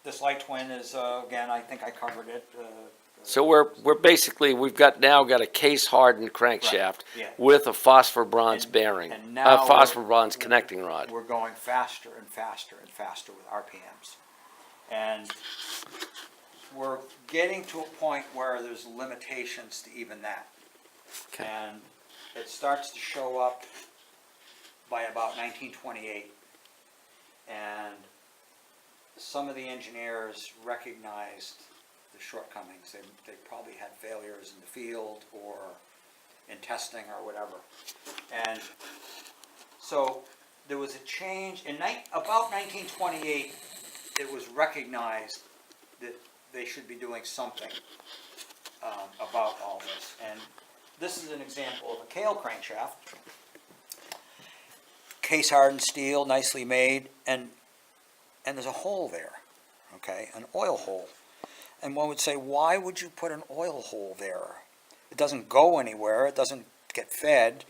This light twin is, again, I think I covered it. So we're basically, now got a case-hardened crankshaft yeah. with a phosphor bronze And- bearing, and a now phosphor bronze connecting rod. We're going faster and faster and faster with RPMs. And we're getting to a point where there's limitations to even that. Okay. And it starts to show up by about 1928. And some of the engineers recognized the shortcomings. They probably had failures in the field or in testing or whatever. And so there was a change. About 1928, it was recognized that they should be doing something about all this. And this is an example of a Kahle crankshaft. Case hardened steel, nicely made, and there's a hole there, okay, an oil hole. And one would say, why would you put an oil hole there? It doesn't go anywhere, it doesn't get fed,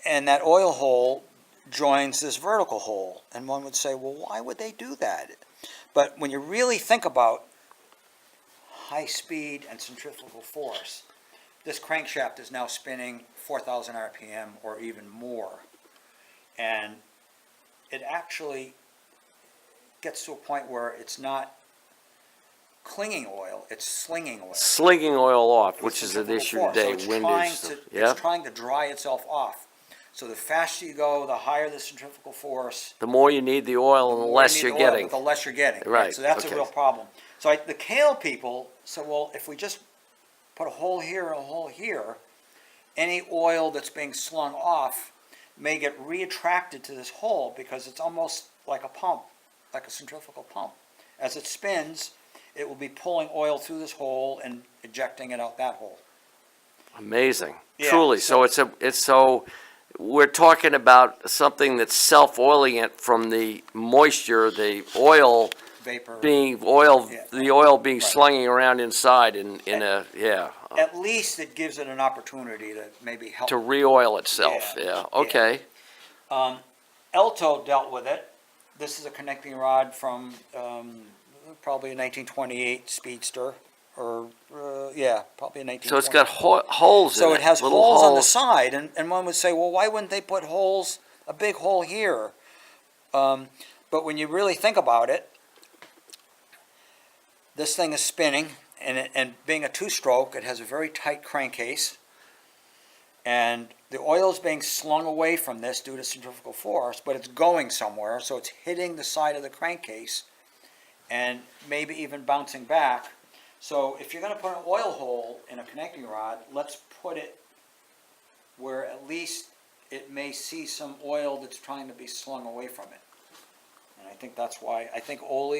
and that oil hole joins this vertical hole. And one would say, well, why would they do that? But when you really think about high speed and centrifugal force, this crankshaft is now spinning 4,000 RPM or even more. And it actually gets to a point where it's not clinging oil, it's slinging oil. Slinging oil off, with which is an centrifugal issue force. today, So windage. it's trying to dry itself off. So the faster you go, the higher the centrifugal force. The more you need the oil and the more less you you're need the oil, getting. but the less you're getting. Right, So that's okay. a real problem. So the Kahle people said, well, if we just put a hole here and a hole here, any oil that's being slung off may get reattracted to this hole because it's almost like a pump, like a centrifugal pump. As it spins, it will be pulling oil through this hole and ejecting it out that hole. Amazing, Yeah, truly. So we're talking about something that's self-oiling it from the moisture, the oil Vapor. being Yeah. the oil being Right. slunging around inside yeah, At least it gives it an opportunity to maybe help. to re-oil itself. Yeah, Yeah, okay. Elto dealt with it. This is a connecting rod from probably a 1928 Speedster, or probably a 1928. So it's got holes in it. So it has little holes on the side, and one would say, well, why wouldn't they put holes, a big hole here? But when you really think about it, this thing is spinning, and being a two-stroke, it has a very tight crankcase, and the oil is being slung away from this due to centrifugal force, but it's going somewhere, so it's hitting the side of the crankcase, and maybe even bouncing back. So if you're going to put an oil hole in a connecting rod, let's put it where at least it may see some oil that's trying to be slung away from it. And I think that's why, I think Ole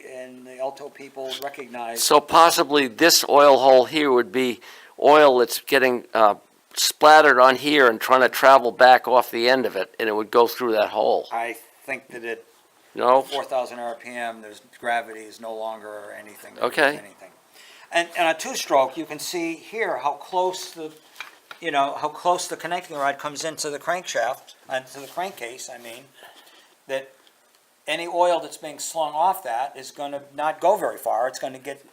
and the Elto people recognize. So possibly this oil hole here would be oil that's getting splattered on here and trying to travel back off the end of it, and it would go through that hole. I think that at No? 4,000 RPM, there's gravity is no longer anything. Okay. Anything. And a two-stroke, you can see here how close the connecting rod comes into the crankshaft, into the crankcase, that any oil that's being slung off that is going to not go very far. It's going to get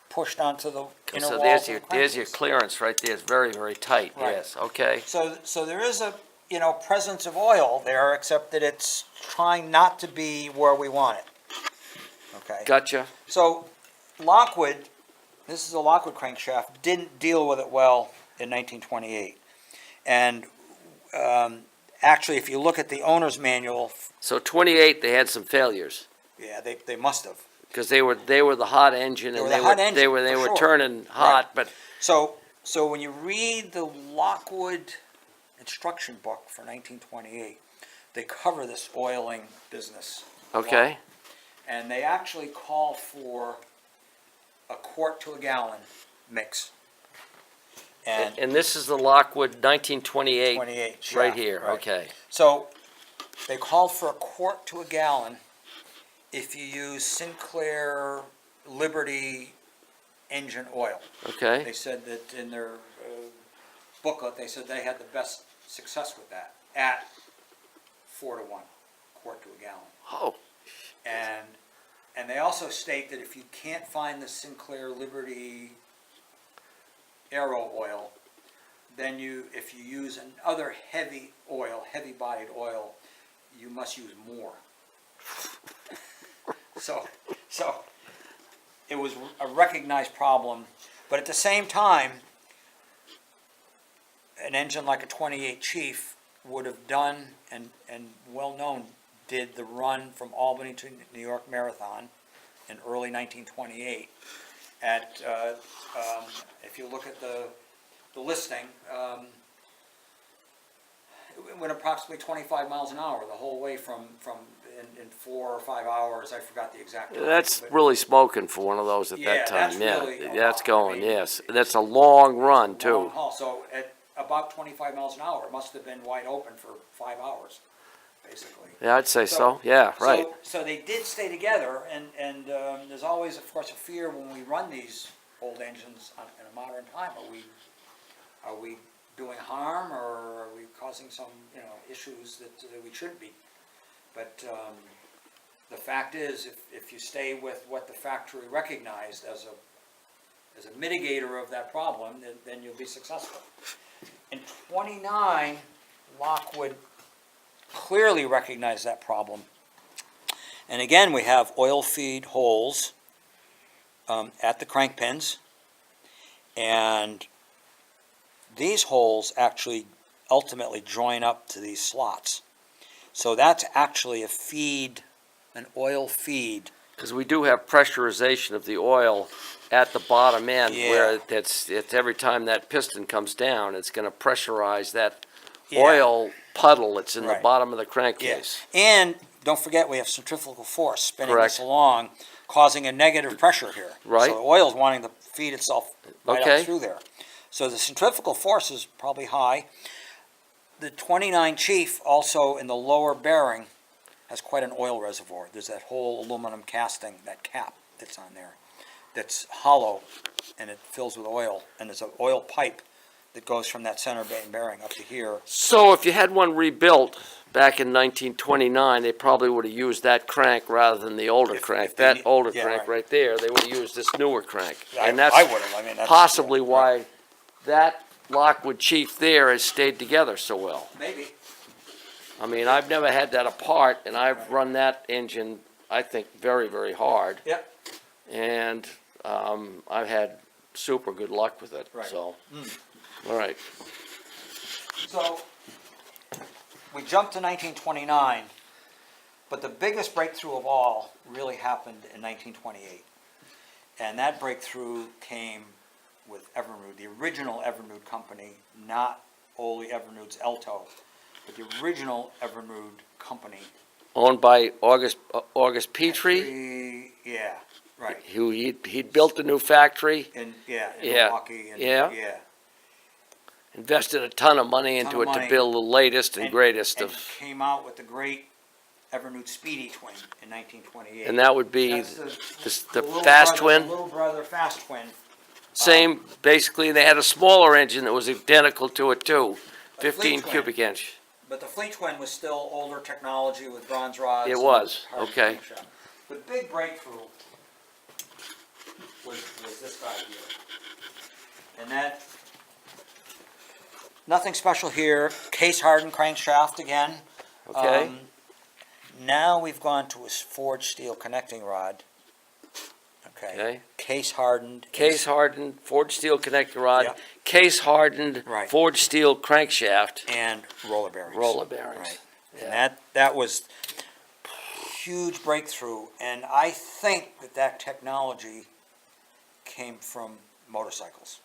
pushed onto the inner So walls there's of your the there's your crankcase. clearance right there. It's very, very tight. Right. Yes. Okay. So there is a presence of oil there, except that it's trying not to be where we want it. Okay. Gotcha. So Lockwood, this is a Lockwood crankshaft, didn't deal with it well in 1928. And actually, if you look at the owner's manual, So 28, they had some failures yeah, they must have. because they were the hot engine They and were the hot they engine, were for sure. turning hot, but So when you read the Lockwood instruction book for 1928, they cover this oiling business. a lot. okay. And they actually call for a quart to a gallon mix. And And this is the Lockwood 1928 28 right shaft, here. right. Okay. So they called for a quart to a gallon if you use Sinclair Liberty engine oil. Okay. They said that in their booklet, they said they had the best success with that at 4 to 1, quart to a gallon. Oh, And they also state that if you can't find the Sinclair Liberty Aero oil, then if you use another heavy oil, heavy-bodied oil, you must use more. So it was a recognized problem, but at the same time, an engine like a 28 Chief would have done, and well-known, did the run from Albany to New York Marathon in early 1928 at, if you look at the listing, it went approximately 25 miles an hour the whole way from in 4 or 5 hours. I forgot the exact time. That's but- really smoking for one of those at Yeah, that time, that's yeah. really a That's lot. going, I mean, yes. That's a long run, long too. haul. So at about 25 miles an hour, it must have been wide open for 5 hours, basically. Yeah, I'd say so, yeah, right. So they did stay together, and there's always, of course, a fear when we run these old engines in a modern time. Are we doing harm, or are we causing some, issues that we shouldn't be? But the fact is, if you stay with what the factory recognized as a mitigator of that problem, then you'll be successful. In 29, Lockwood clearly recognized that problem. And again, we have oil feed holes at the crank pins, and these holes actually ultimately join up to these slots. So that's actually a feed, an oil feed. Because we do have pressurization of the oil at the bottom end, where Yeah. it's every time that piston comes down, it's gonna pressurize that Yeah. oil puddle that's in the Right. bottom of the crankcase. And don't forget, we have centrifugal force spinning Correct. this along, causing a negative pressure here. Right. So the oil's wanting to feed itself right Okay. up through there. So the centrifugal force is probably high. The 29 Chief, also in the lower bearing, has quite an oil reservoir. There's that whole aluminum casting, that cap that's on there, that's hollow, and it fills with oil. And there's an oil pipe that goes from that center bearing up to here. So if you had one rebuilt back in 1929, they probably would have used that crank rather than the older If crank. they That need- older yeah, crank right. right there, they would have used this newer crank. I And that's would have, that's. possibly yeah, why right. that Lockwood Chief there has stayed together so well. Maybe. I mean, I've never had that apart, and I've run that engine, I think, very, very hard. Yep. And I've had super good luck with it, Right. so. All right. So, we jumped to 1929, but the biggest breakthrough of all really happened in 1928. And that breakthrough came with Evinrude, the original Evinrude company, not Ole Evinrude's Elto, but the original Evinrude company. Owned by August Petrie, Yeah, right. who he'd built a new factory, In Yeah, Milwaukee. And, yeah. invested a ton of money into Ton of it to money. build the latest and greatest and of, came out with the great Evinrude Speedy Twin in 1928. and that would be That's the little fast brother- twin. the little brother fast twin. Same, basically, they had a smaller engine that was identical to it too, A 15 Fleet Twin. cubic inch. But the Fleet Twin was still older technology with bronze rods. It and was, hard okay. crankshaft. The big breakthrough was this guy here. And that, nothing special here, case hardened crankshaft again. Okay. Now we've gone to a forged steel connecting rod. Okay. Case hardened. Case hardened forged steel connector rod, Yeah. case hardened Right. forged steel crankshaft, And roller bearings. roller bearings. Right. Yeah. And that was huge breakthrough, and I think that technology came from motorcycles.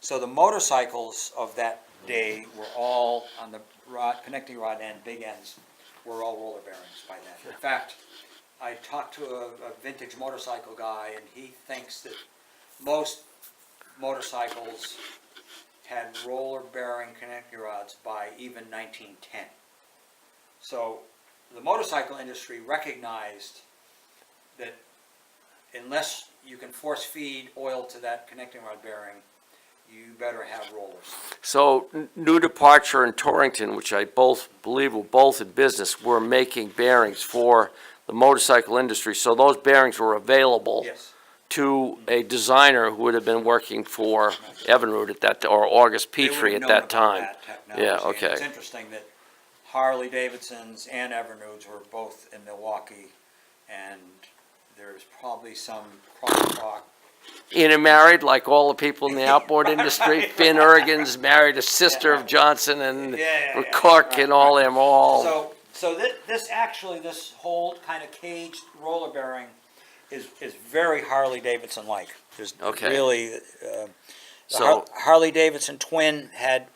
So the motorcycles of that day were all on the rod, connecting rod end, big ends, were all roller bearings by then. In fact, I talked to a vintage motorcycle guy, and he thinks that most motorcycles had roller bearing connecting rods by even 1910. So the motorcycle industry recognized that unless you can force feed oil to that connecting rod bearing, you better have rollers. So New Departure and Torrington, which I both believe were both in business, were making bearings for the motorcycle industry, so those bearings were available Yes. to a designer who would have been working for Evinrude at that, or August They would Petrie have at known that about time. that technology. Yeah, And okay. it's interesting that Harley Davidson's and Evernude's were both in Milwaukee, and there's probably some crosstalk. Intermarried, like all the people in the outboard industry. Right, Finn right. Ergens married a sister of Johnson and Yeah, Cook right, and all them, all. So this whole kind of caged roller bearing is very Harley Davidson-like. There's Okay. really, So- Harley Davidson twin had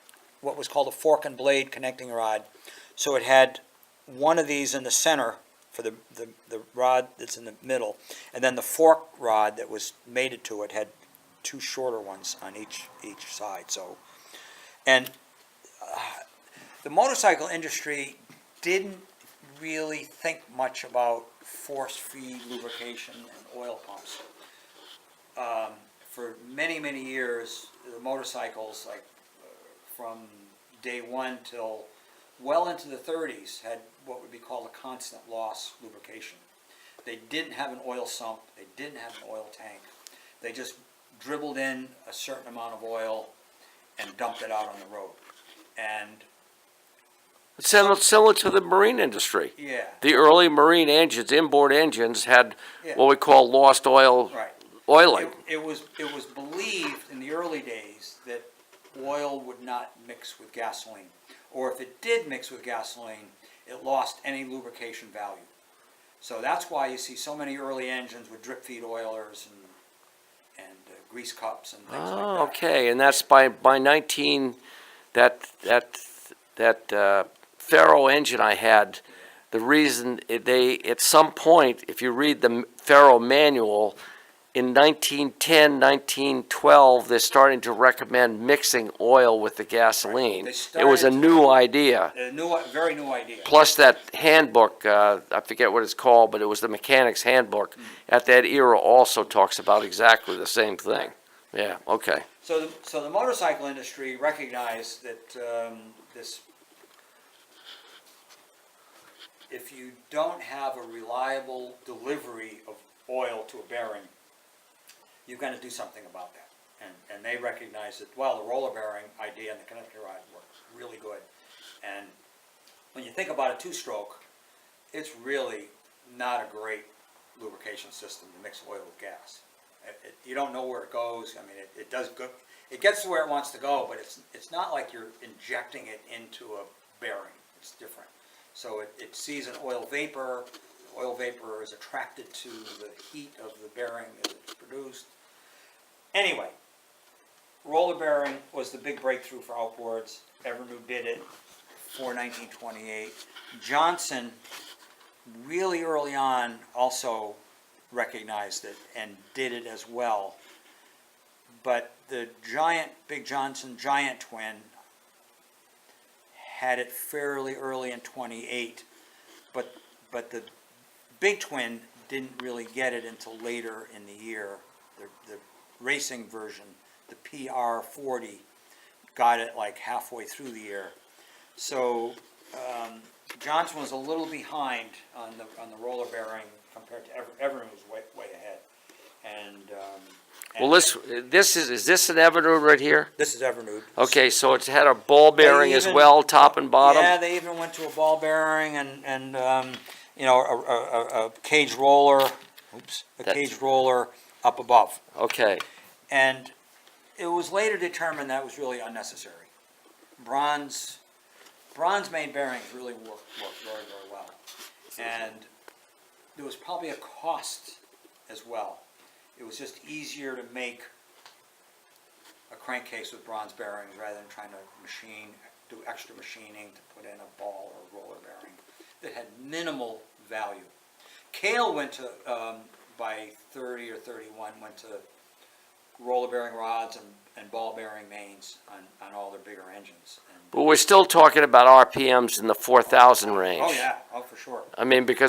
what was called a fork and blade connecting rod. So it had one of these in the center for the rod that's in the middle, and then the fork rod that was mated to it had two shorter ones on each side. So, and the motorcycle industry didn't really think much about force feed lubrication and oil pumps. For many, many years, the motorcycles, like from day one till well into the 30s, had what would be called a constant loss lubrication. They didn't have an oil sump, they didn't have an oil tank. They just dribbled in a certain amount of oil and dumped it out on the road. And Similar to the marine industry. yeah, The early marine engines, inboard engines, had Yeah. what we call lost oil right. oiling. It was believed in the early days that oil would not mix with gasoline, or if it did mix with gasoline, it lost any lubrication value. So that's why you see so many early engines with drip feed oilers and grease cups and things Oh, like that. okay, and that's by 19, that Faro engine I had, the reason they, at some point, if you read the Faro manual, in 1910, 1912, they're starting to recommend mixing oil with the gasoline. They It was a started new idea. A very new idea. Plus that handbook, I forget what it's called, but it was the mechanic's handbook, at that era also talks about exactly the same thing. Yeah, okay. So the motorcycle industry recognized that this, if you don't have a reliable delivery of oil to a bearing, you've got to do something about that. And they recognized that, well, the roller bearing idea and the connector rod were really good. And when you think about a two-stroke, it's really not a great lubrication system to mix oil with gas. You don't know where it goes. I mean, it does go, it gets to where it wants to go, but it's not like you're injecting it into a bearing. It's different. So it sees an oil vapor. The oil vapor is attracted to the heat of the bearing that it's produced. Anyway, roller bearing was the big breakthrough for outboards. Evernude did it for 1928. Johnson, really early on, also recognized it and did it as well. But the Big Johnson Giant twin had it fairly early in 28, but the Big Twin didn't really get it until later in the year. The racing version, the PR40, got it like halfway through the year. So Johnson was a little behind on the roller bearing compared to Evernude was way ahead. Well, is this an Evinrude right here? This is Evernude. Okay, so it's had a ball bearing as even- well, top and bottom? Yeah, they even went to a ball bearing and you know, a cage roller, cage roller up above. Okay, And it was later determined that was really unnecessary. Bronze-made bearings really work very, very well. And there was probably a cost as well. It was just easier to make a crankcase with bronze bearings rather than trying to do extra machining to put in a ball or roller bearing that had minimal value. Kale went to, by 30 or 31, went to roller bearing rods and ball bearing mains on all their bigger engines. And, but we're still talking about RPMs in the 4,000 range. oh yeah, oh for sure. I mean, because